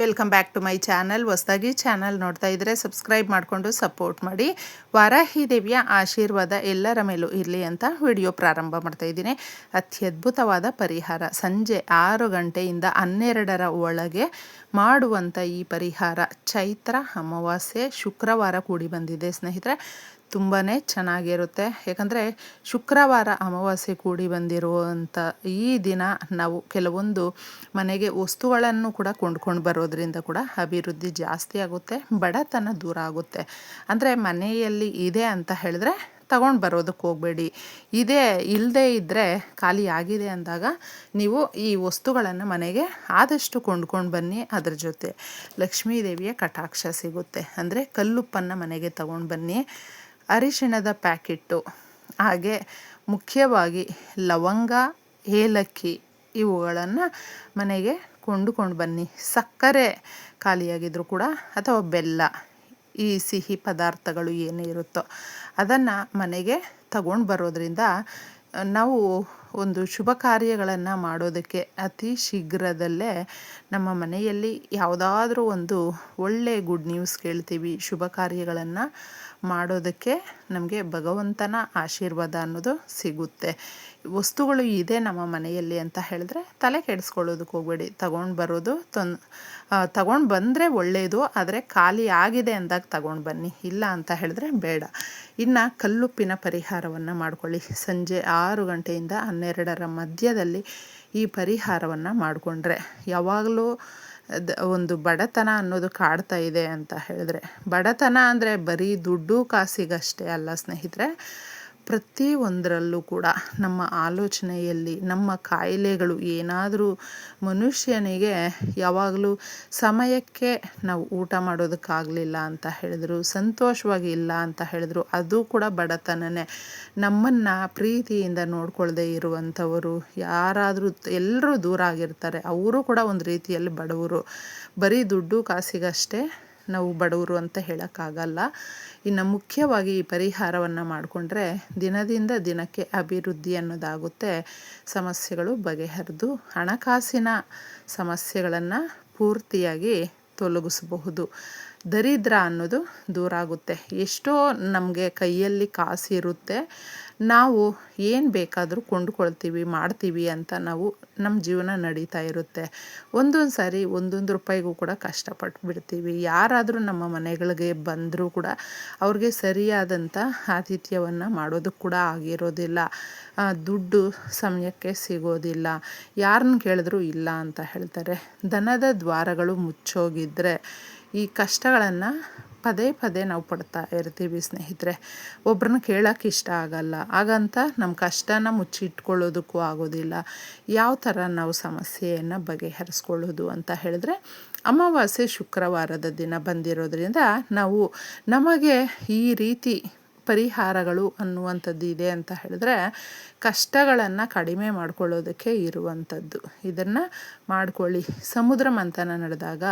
Welcome back to my channel. ಹೊಸದಾಗಿ channel ನೋಡ್ತಾ ಇದ್ದರೆ ಸಬ್ಸ್ಕ್ರೈಬ್ ಮಾಡಿಕೊಂಡು ಸಪೋರ್ಟ್ ಮಾಡಿ. ವಾರಾಹಿ ದೇವಿಯ ಆಶೀರ್ವಾದ ಎಲ್ಲರ ಮೇಲೂ ಇರಲಿ ಅಂತ ವಿಡಿಯೋ ಪ್ರಾರಂಭ ಮಾಡ್ತಾ ಇದ್ದೀನಿ. ಅತ್ಯದ್ಭುತವಾದ ಪರಿಹಾರ. ಸಂಜೆ 6 ಗಂಟೆಯಿಂದ 12ರ ಒಳಗೆ ಮಾಡುವಂಥ ಈ ಪರಿಹಾರ ಚೈತ್ರ ಅಮಾವಾಸ್ಯೆ ಶುಕ್ರವಾರ ಕೂಡಿ ಬಂದಿದೆ ಸ್ನೇಹಿತರೆ. ತುಂಬಾ ಚೆನ್ನಾಗಿರುತ್ತೆ. ಯಾಕಂದರೆ ಶುಕ್ರವಾರ ಅಮಾವಾಸ್ಯೆ ಕೂಡಿ ಬಂದಿರುವಂಥ ಈ ದಿನ ನಾವು ಕೆಲವೊಂದು ಮನೆಗೆ ವಸ್ತುಗಳನ್ನು ಕೂಡ ಕೊಂಡ್ಕೊಂಡು ಬರೋದ್ರಿಂದ ಕೂಡ ಅಭಿವೃದ್ಧಿ ಜಾಸ್ತಿ ಆಗುತ್ತೆ, ಬಡತನ ದೂರ ಆಗುತ್ತೆ. ಅಂದರೆ ಮನೆಯಲ್ಲಿ ಇದೆ ಅಂತ ಹೇಳಿದ್ರೆ ತಗೊಂಡು ಬರೋದಕ್ಕೆ ಹೋಗಬೇಡಿ. ಇದೇ ಇಲ್ಲದೇ ಇದ್ದರೆ ಖಾಲಿ ಆಗಿದೆ ಅಂದಾಗ ನೀವು ಈ ವಸ್ತುಗಳನ್ನು ಮನೆಗೆ ಆದಷ್ಟು ಕೊಂಡ್ಕೊಂಡು ಬನ್ನಿ. ಅದರ ಜೊತೆ ಲಕ್ಷ್ಮೀ ದೇವಿಯ ಕಟಾಕ್ಷ ಸಿಗುತ್ತೆ. ಅಂದರೆ ಕಲ್ಲುಪ್ಪನ್ನು ಮನೆಗೆ ತಗೊಂಡು ಬನ್ನಿ. ಅರಿಶಿಣದ ಪ್ಯಾಕೆಟ್ಟು, ಹಾಗೆ ಮುಖ್ಯವಾಗಿ ಲವಂಗ, ಏಲಕ್ಕಿ ಇವುಗಳನ್ನು ಮನೆಗೆ ಕೊಂಡುಕೊಂಡು ಬನ್ನಿ. ಸಕ್ಕರೆ ಖಾಲಿಯಾಗಿದ್ದರೂ ಕೂಡ ಅಥವಾ ಬೆಲ್ಲ, ಈ ಸಿಹಿ ಪದಾರ್ಥಗಳು ಏನೇ ಇರುತ್ತೋ ಅದನ್ನು ಮನೆಗೆ ತಗೊಂಡು ಬರೋದ್ರಿಂದ ನಾವು ಒಂದು ಶುಭ ಕಾರ್ಯಗಳನ್ನು ಮಾಡೋದಕ್ಕೆ ಅತಿ ಶೀಘ್ರದಲ್ಲೇ ನಮ್ಮ ಮನೆಯಲ್ಲಿ ಯಾವುದಾದ್ರೂ ಒಂದು ಒಳ್ಳೆಯ ಗುಡ್ ನ್ಯೂಸ್ ಕೇಳ್ತೀವಿ. ಶುಭ ಕಾರ್ಯಗಳನ್ನು ಮಾಡೋದಕ್ಕೆ ನಮಗೆ ಭಗವಂತನ ಆಶೀರ್ವಾದ ಅನ್ನೋದು ಸಿಗುತ್ತೆ. ವಸ್ತುಗಳು ಇದೆ ನಮ್ಮ ಮನೆಯಲ್ಲಿ ಅಂತ ಹೇಳಿದ್ರೆ ತಲೆ ಕೆಡಿಸ್ಕೊಳ್ಳೋದಕ್ಕೆ ಹೋಗಬೇಡಿ. ತಗೊಂಡು ಬಂದರೆ ಒಳ್ಳೆಯದು, ಆದರೆ ಖಾಲಿ ಆಗಿದೆ ಅಂದಾಗ ತಗೊಂಡು ಬನ್ನಿ. ಇಲ್ಲ ಅಂತ ಹೇಳಿದ್ರೆ ಬೇಡ. ಇನ್ನು ಕಲ್ಲುಪ್ಪಿನ ಪರಿಹಾರವನ್ನು ಮಾಡ್ಕೊಳ್ಳಿ. ಸಂಜೆ 6 ಗಂಟೆಯಿಂದ 12ರ ಮಧ್ಯದಲ್ಲಿ ಈ ಪರಿಹಾರವನ್ನು ಮಾಡಿಕೊಂಡ್ರೆ ಯಾವಾಗಲೂ ಒಂದು ಬಡತನ ಅನ್ನೋದು ಕಾಡ್ತಾ ಇದೆ ಅಂತ ಹೇಳಿದ್ರೆ, ಬಡತನ ಅಂದರೆ ಬರೀ ದುಡ್ಡು ಕಾಸಿಗಷ್ಟೇ ಅಲ್ಲ ಸ್ನೇಹಿತರೆ. ಪ್ರತಿಯೊಂದರಲ್ಲೂ ಕೂಡ ನಮ್ಮ ಆಲೋಚನೆಯಲ್ಲಿ ನಮ್ಮ ಕಾಯಿಲೆಗಳು ಏನಾದರೂ ಮನುಷ್ಯನಿಗೆ ಯಾವಾಗಲೂ ಸಮಯಕ್ಕೆ ನಾವು ಊಟ ಮಾಡೋದಕ್ಕಾಗಲಿಲ್ಲ ಅಂತ ಹೇಳಿದ್ರು, ಸಂತೋಷವಾಗಿ ಇಲ್ಲ ಅಂತ ಹೇಳಿದ್ರು, ಅದು ಕೂಡ ಬಡತನನೇ. ನಮ್ಮನ್ನು ಪ್ರೀತಿಯಿಂದ ನೋಡ್ಕೊಳ್ಳದೆ ಇರುವಂಥವರು ಯಾರಾದರೂ ಎಲ್ಲರೂ ದೂರ ಆಗಿರ್ತಾರೆ, ಅವರು ಕೂಡ ಒಂದು ರೀತಿಯಲ್ಲಿ ಬಡವರು. ಬರೀ ದುಡ್ಡು ಕಾಸಿಗಷ್ಟೇ ನಾವು ಬಡವರು ಅಂತ ಹೇಳೋಕ್ಕಾಗಲ್ಲ. ಇನ್ನು ಮುಖ್ಯವಾಗಿ ಈ ಪರಿಹಾರವನ್ನು ಮಾಡಿಕೊಂಡ್ರೆ ದಿನದಿಂದ ದಿನಕ್ಕೆ ಅಭಿವೃದ್ಧಿ ಅನ್ನೋದಾಗುತ್ತೆ. ಸಮಸ್ಯೆಗಳು ಬಗೆಹರಿದು ಹಣಕಾಸಿನ ಸಮಸ್ಯೆಗಳನ್ನು ಪೂರ್ತಿಯಾಗಿ ತೊಲಗಿಸಬಹುದು. ದರಿದ್ರ ಅನ್ನೋದು ದೂರ ಆಗುತ್ತೆ. ಎಷ್ಟೋ ನಮಗೆ ಕೈಯಲ್ಲಿ ಕಾಸಿರುತ್ತೆ, ನಾವು ಏನು ಬೇಕಾದರೂ ಕೊಂಡುಕೊಳ್ತೀವಿ, ಮಾಡ್ತೀವಿ ಅಂತ ನಮ್ಮ ಜೀವನ ನಡೀತಾ ಇರುತ್ತೆ. ಒಂದೊಂದು ಸಾರಿ ಒಂದೊಂದು ರೂಪಾಯಿಗೂ ಕೂಡ ಕಷ್ಟಪಟ್ಟು ಬಿಡ್ತೀವಿ. ಯಾರಾದರೂ ನಮ್ಮ ಮನೆಗಳಿಗೆ ಬಂದರೂ ಕೂಡ ಅವ್ರಿಗೆ ಸರಿಯಾದಂಥ ಆತಿಥ್ಯವನ್ನು ಮಾಡೋದಕ್ಕೆ ಕೂಡ ಆಗಿರೋದಿಲ್ಲ. ದುಡ್ಡು ಸಮಯಕ್ಕೆ ಸಿಗೋದಿಲ್ಲ. ಯಾರನ್ನ ಕೇಳಿದ್ರೂ ಇಲ್ಲ ಅಂತ ಹೇಳ್ತಾರೆ. ಧನದ ದ್ವಾರಗಳು ಮುಚ್ಚೋಗಿದ್ದರೆ ಈ ಕಷ್ಟಗಳನ್ನು ಪದೇ ಪದೇ ನಾವು ಪಡ್ತಾ ಇರ್ತೀವಿ ಸ್ನೇಹಿತರೆ. ಒಬ್ರನ್ನ ಕೇಳೋಕ್ಕೆ ಇಷ್ಟ ಆಗಲ್ಲ, ಹಾಗಂತ ನಮ್ಮ ಕಷ್ಟನ ಮುಚ್ಚಿಟ್ಕೊಳ್ಳೋದಕ್ಕೂ ಆಗೋದಿಲ್ಲ. ಯಾವ ಥರ ನಾವು ಸಮಸ್ಯೆಯನ್ನು ಬಗೆಹರಿಸ್ಕೊಳ್ಳೋದು ಅಂತ ಹೇಳಿದ್ರೆ, ಅಮಾವಾಸ್ಯೆ ಶುಕ್ರವಾರದ ದಿನ ಬಂದಿರೋದ್ರಿಂದ ನಾವು ನಮಗೆ ಈ ರೀತಿ ಪರಿಹಾರಗಳು ಅನ್ನುವಂಥದ್ದು ಇದೆ ಅಂತ ಹೇಳಿದ್ರೆ ಕಷ್ಟಗಳನ್ನು ಕಡಿಮೆ ಮಾಡ್ಕೊಳ್ಳೋದಕ್ಕೆ ಇರುವಂಥದ್ದು. ಇದನ್ನು ಮಾಡ್ಕೊಳ್ಳಿ. ಸಮುದ್ರ ಮಂಥನ ನಡೆದಾಗ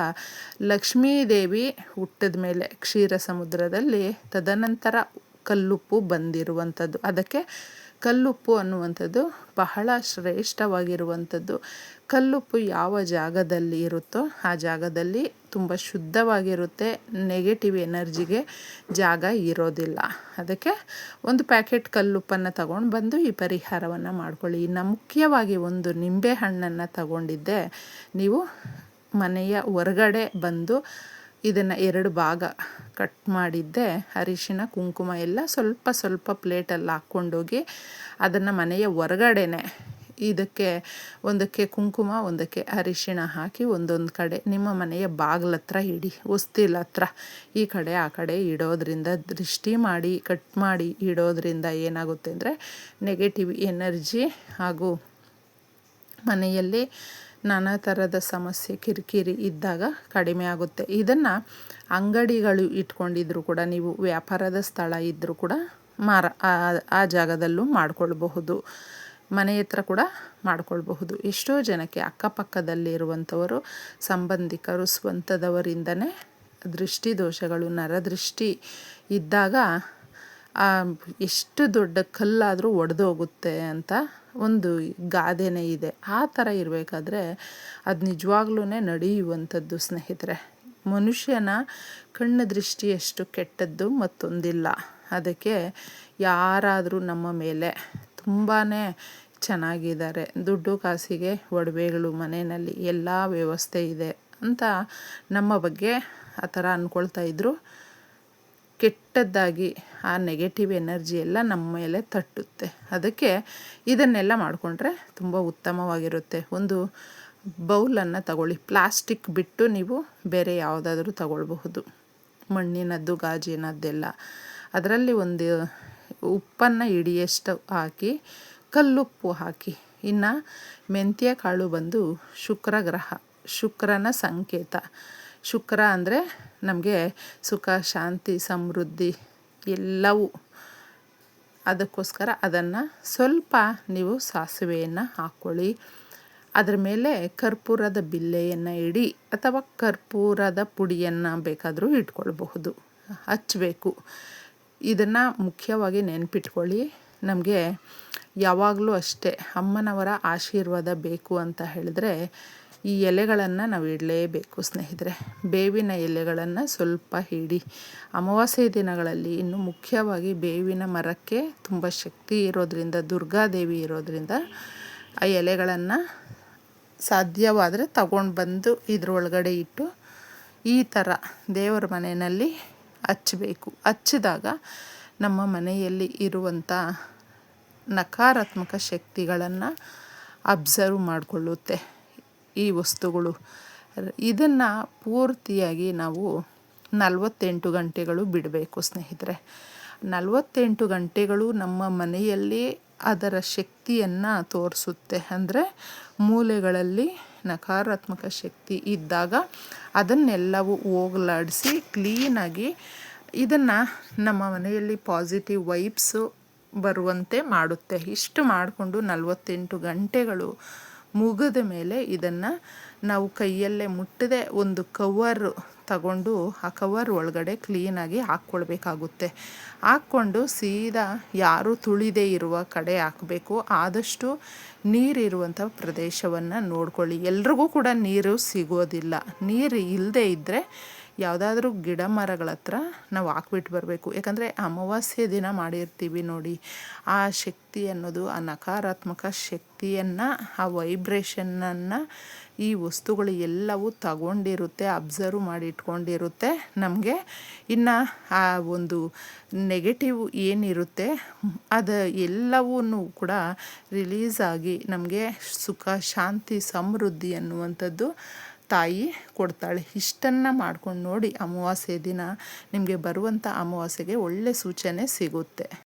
ಲಕ್ಷ್ಮೀದೇವಿ ಹುಟ್ಟಿದ ಮೇಲೆ ಕ್ಷೀರ ಸಮುದ್ರದಲ್ಲಿ ತದನಂತರ ಕಲ್ಲುಪ್ಪು ಬಂದಿರುವಂಥದ್ದು. ಅದಕ್ಕೆ ಕಲ್ಲುಪ್ಪು ಅನ್ನುವಂಥದ್ದು ಬಹಳ ಶ್ರೇಷ್ಠವಾಗಿರುವಂಥದ್ದು. ಕಲ್ಲುಪ್ಪು ಯಾವ ಜಾಗದಲ್ಲಿ ಇರುತ್ತೋ ಆ ಜಾಗದಲ್ಲಿ ತುಂಬ ಶುದ್ಧವಾಗಿರುತ್ತೆ. ನೆಗೆಟಿವ್ ಎನರ್ಜಿಗೆ ಜಾಗ ಇರೋದಿಲ್ಲ. ಅದಕ್ಕೆ ಒಂದು ಪ್ಯಾಕೆಟ್ ಕಲ್ಲುಪ್ಪನ್ನು ತಗೊಂಡು ಬಂದು ಈ ಪರಿಹಾರವನ್ನು ಮಾಡ್ಕೊಳ್ಳಿ. ಇನ್ನು ಮುಖ್ಯವಾಗಿ ಒಂದು ನಿಂಬೆ ಹಣ್ಣನ್ನು ತಗೊಂಡಿದ್ದೆ ನೀವು ಮನೆಯ ಹೊರಗಡೆ ಬಂದು ಇದನ್ನು 2 ಭಾಗ ಕಟ್ ಮಾಡಿದ್ದೆ ಅರಿಶಿಣ ಕುಂಕುಮ ಎಲ್ಲ ಸ್ವಲ್ಪ ಸ್ವಲ್ಪ ಪ್ಲೇಟಲ್ಲಿ ಹಾಕ್ಕೊಂಡೋಗಿ ಅದನ್ನು ಮನೆಯ ಹೊರಗಡೆನೆ ಇದಕ್ಕೆ ಒಂದಕ್ಕೆ ಕುಂಕುಮ ಒಂದಕ್ಕೆ ಅರಿಶಿಣ ಹಾಕಿ ಒಂದೊಂದು ಕಡೆ ನಿಮ್ಮ ಮನೆಯ ಬಾಗಿಲ ಹತ್ರ ಇಡಿ, ಹೊಸ್ತಿಲ ಹತ್ರ ಈ ಕಡೆ ಆ ಕಡೆ ಇಡೋದ್ರಿಂದ, ದೃಷ್ಟಿ ಮಾಡಿ ಕಟ್ ಮಾಡಿ ಇಡೋದ್ರಿಂದ ಏನಾಗುತ್ತೆ ಅಂದರೆ ನೆಗೆಟಿವ್ ಎನರ್ಜಿ ಹಾಗೂ ಮನೆಯಲ್ಲಿ ನಾನಾ ಥರದ ಸಮಸ್ಯೆ ಕಿರಿಕಿರಿ ಇದ್ದಾಗ ಕಡಿಮೆ ಆಗುತ್ತೆ. ಇದನ್ನು ಅಂಗಡಿಗಳು ಇಟ್ಕೊಂಡಿದ್ರು ಕೂಡ, ನೀವು ವ್ಯಾಪಾರದ ಸ್ಥಳ ಇದ್ದರೂ ಕೂಡ ಆ ಜಾಗದಲ್ಲೂ ಮಾಡ್ಕೊಳ್ಬಹುದು. ಮನೆ ಹತ್ರ ಕೂಡ ಮಾಡ್ಕೊಳ್ಬಹುದು. ಎಷ್ಟೋ ಜನಕ್ಕೆ ಅಕ್ಕಪಕ್ಕದಲ್ಲಿರುವಂಥವರು ಸಂಬಂಧಿಕರು ಸ್ವಂತದವರಿಂದನೇ ದೃಷ್ಟಿ ದೋಷಗಳು, ನರದೃಷ್ಟಿ ಇದ್ದಾಗ ಎಷ್ಟು ದೊಡ್ಡ ಕಲ್ಲಾದರೂ ಒಡೆದೋಗುತ್ತೆ ಅಂತ ಒಂದು ಗಾದೆನೇ ಇದೆ. ಆ ಥರ ಇರಬೇಕಾದ್ರೆ ಅದು ನಿಜವಾಗ್ಲೂ ನಡೆಯುವಂಥದ್ದು ಸ್ನೇಹಿತರೆ. ಮನುಷ್ಯನ ಕಣ್ಣು ದೃಷ್ಟಿ ಎಷ್ಟು ಕೆಟ್ಟದ್ದು ಮತ್ತೊಂದಿಲ್ಲ. ಅದಕ್ಕೆ ಯಾರಾದರೂ ನಮ್ಮ ಮೇಲೆ ತುಂಬಾ ಚೆನ್ನಾಗಿದ್ದಾರೆ, ದುಡ್ಡು ಕಾಸಿಗೆ ಒಡವೆಗಳು ಮನೆಯಲ್ಲಿ ಎಲ್ಲ ವ್ಯವಸ್ಥೆ ಇದೆ ಅಂತ ನಮ್ಮ ಬಗ್ಗೆ ಆ ಥರ ಅಂದ್ಕೊಳ್ತಾ ಇದ್ದರು, ಕೆಟ್ಟದ್ದಾಗಿ ಆ ನೆಗೆಟಿವ್ ಎನರ್ಜಿ ಎಲ್ಲ ನಮ್ಮ ಮೇಲೆ ತಟ್ಟುತ್ತೆ. ಅದಕ್ಕೆ ಇದನ್ನೆಲ್ಲ ಮಾಡಿಕೊಂಡ್ರೆ ತುಂಬ ಉತ್ತಮವಾಗಿರುತ್ತೆ. ಒಂದು ಬೌಲನ್ನು ತಗೊಳ್ಳಿ, ಪ್ಲಾಸ್ಟಿಕ್ ಬಿಟ್ಟು ನೀವು ಬೇರೆ ಯಾವುದಾದ್ರೂ ತಗೊಳ್ಬಹುದು, ಮಣ್ಣಿನದ್ದು ಗಾಜಿನದ್ದೆಲ್ಲ. ಅದರಲ್ಲಿ ಒಂದು ಉಪ್ಪನ್ನು ಹಿಡಿಯಷ್ಟು ಹಾಕಿ, ಕಲ್ಲುಪ್ಪು ಹಾಕಿ. ಇನ್ನು ಮೆಂತ್ಯ ಕಾಳು ಬಂದು ಶುಕ್ರ ಗ್ರಹ, ಶುಕ್ರನ ಸಂಕೇತ. ಶುಕ್ರ ಅಂದರೆ ನಮಗೆ ಸುಖ, ಶಾಂತಿ, ಸಮೃದ್ಧಿ ಎಲ್ಲವೂ. ಅದಕ್ಕೋಸ್ಕರ ಅದನ್ನು ಸ್ವಲ್ಪ ನೀವು ಸಾಸಿವೆಯನ್ನು ಹಾಕ್ಕೊಳ್ಳಿ. ಅದರ ಮೇಲೆ ಕರ್ಪೂರದ ಬಿಲ್ಲೆಯನ್ನು ಇಡಿ, ಅಥವಾ ಕರ್ಪೂರದ ಪುಡಿಯನ್ನು ಬೇಕಾದರೂ ಇಟ್ಕೊಳ್ಬಹುದು, ಹಚ್ಚಬೇಕು. ಇದನ್ನು ಮುಖ್ಯವಾಗಿ ನೆನಪಿಟ್ಕೊಳ್ಳಿ. ನಮಗೆ ಯಾವಾಗಲೂ ಅಷ್ಟೇ ಅಮ್ಮನವರ ಆಶೀರ್ವಾದ ಬೇಕು ಅಂತ ಹೇಳಿದ್ರೆ ಈ ಎಲೆಗಳನ್ನು ನಾವು ಇಡಲೇಬೇಕು ಸ್ನೇಹಿತರೆ. ಬೇವಿನ ಎಲೆಗಳನ್ನು ಸ್ವಲ್ಪ ಇಡಿ. ಅಮಾವಾಸ್ಯೆ ದಿನಗಳಲ್ಲಿ ಇನ್ನು ಮುಖ್ಯವಾಗಿ ಬೇವಿನ ಮರಕ್ಕೆ ತುಂಬ ಶಕ್ತಿ ಇರೋದ್ರಿಂದ, ದುರ್ಗಾದೇವಿ ಇರೋದ್ರಿಂದ ಆ ಎಲೆಗಳನ್ನು ಸಾಧ್ಯವಾದರೆ ತಗೊಂಡು ಬಂದು ಇದ್ರೊಳಗಡೆ ಇಟ್ಟು ಈ ಥರ ದೇವರ ಮನೆಯಲ್ಲಿ ಹಚ್ಚಬೇಕು. ಹಚ್ಚಿದಾಗ ನಮ್ಮ ಮನೆಯಲ್ಲಿ ಇರುವಂಥ ನಕಾರಾತ್ಮಕ ಶಕ್ತಿಗಳನ್ನು ಅಬ್ಸರ್ವ್ ಮಾಡಿಕೊಳ್ಳುತ್ತೆ ಈ ವಸ್ತುಗಳು. ಇದನ್ನು ಪೂರ್ತಿಯಾಗಿ ನಾವು 48 ಗಂಟೆಗಳು ಬಿಡಬೇಕು ಸ್ನೇಹಿತರೆ. 48 ಗಂಟೆಗಳು ನಮ್ಮ ಮನೆಯಲ್ಲಿ ಅದರ ಶಕ್ತಿಯನ್ನು ತೋರಿಸುತ್ತೆ. ಅಂದರೆ ಮೂಲೆಗಳಲ್ಲಿ ನಕಾರಾತ್ಮಕ ಶಕ್ತಿ ಇದ್ದಾಗ ಅದನ್ನೆಲ್ಲವೂ ಹೋಗಲಾಡಿಸಿ ಕ್ಲೀನಾಗಿ ಇದನ್ನು ನಮ್ಮ ಮನೆಯಲ್ಲಿ ಪಾಸಿಟಿವ್ ವೈಬ್ಸು ಬರುವಂತೆ ಮಾಡುತ್ತೆ. ಇಷ್ಟು ಮಾಡಿಕೊಂಡು 48 ಗಂಟೆಗಳು ಮುಗಿದ ಮೇಲೆ ಇದನ್ನು ನಾವು ಕೈಯಲ್ಲೇ ಮುಟ್ಟದೆ ಒಂದು ಕವರ್ ತಗೊಂಡು ಆ ಕವರ್ ಒಳಗಡೆ ಕ್ಲೀನಾಗಿ ಹಾಕ್ಕೊಳ್ಬೇಕಾಗುತ್ತೆ. ಹಾಕ್ಕೊಂಡು ಸೀದಾ ಯಾರೂ ತುಳಿದೇ ಇರುವ ಕಡೆ ಹಾಕಬೇಕು. ಆದಷ್ಟು ನೀರಿರುವಂಥ ಪ್ರದೇಶವನ್ನು ನೋಡ್ಕೊಳ್ಳಿ. ಎಲ್ರಿಗೂ ಕೂಡ ನೀರು ಸಿಗೋದಿಲ್ಲ. ನೀರು ಇಲ್ಲದೇ ಇದ್ದರೆ ಯಾವುದಾದ್ರೂ ಗಿಡ ಮರಗಳ ಹತ್ರ ನಾವು ಹಾಕ್ಬಿಟ್ಟು ಬರಬೇಕು. ಯಾಕಂದರೆ ಅಮಾವಾಸ್ಯೆ ದಿನ ಮಾಡಿರ್ತೀವಿ ನೋಡಿ, ಆ ಶಕ್ತಿ ಅನ್ನೋದು, ಆ ನಕಾರಾತ್ಮಕ ಶಕ್ತಿಯನ್ನು, ಆ ವೈಬ್ರೇಷನನ್ನು ಈ ವಸ್ತುಗಳು ಎಲ್ಲವೂ ತಗೊಂಡಿರುತ್ತೆ, ಅಬ್ಸರ್ವ್ ಮಾಡಿ ಇಟ್ಕೊಂಡಿರುತ್ತೆ. ನಮಗೆ ಇನ್ನು ಆ ಒಂದು ನೆಗೆಟಿವ್ ಏನಿರುತ್ತೆ ಅದು ಎಲ್ಲವೂ ಕೂಡ ರಿಲೀಸ್ ಆಗಿ ನಮಗೆ ಸುಖ, ಶಾಂತಿ, ಸಮೃದ್ಧಿ ಅನ್ನುವಂಥದ್ದು ತಾಯಿ ಕೊಡ್ತಾಳೆ. ಇಷ್ಟನ್ನು ಮಾಡ್ಕೊಂಡು ನೋಡಿ, ಅಮಾವಾಸ್ಯೆ ದಿನ ನಿಮಗೆ ಬರುವಂಥ ಅಮಾವಾಸ್ಯೆಗೆ ಒಳ್ಳೆ ಸೂಚನೆ ಸಿಗುತ್ತೆ.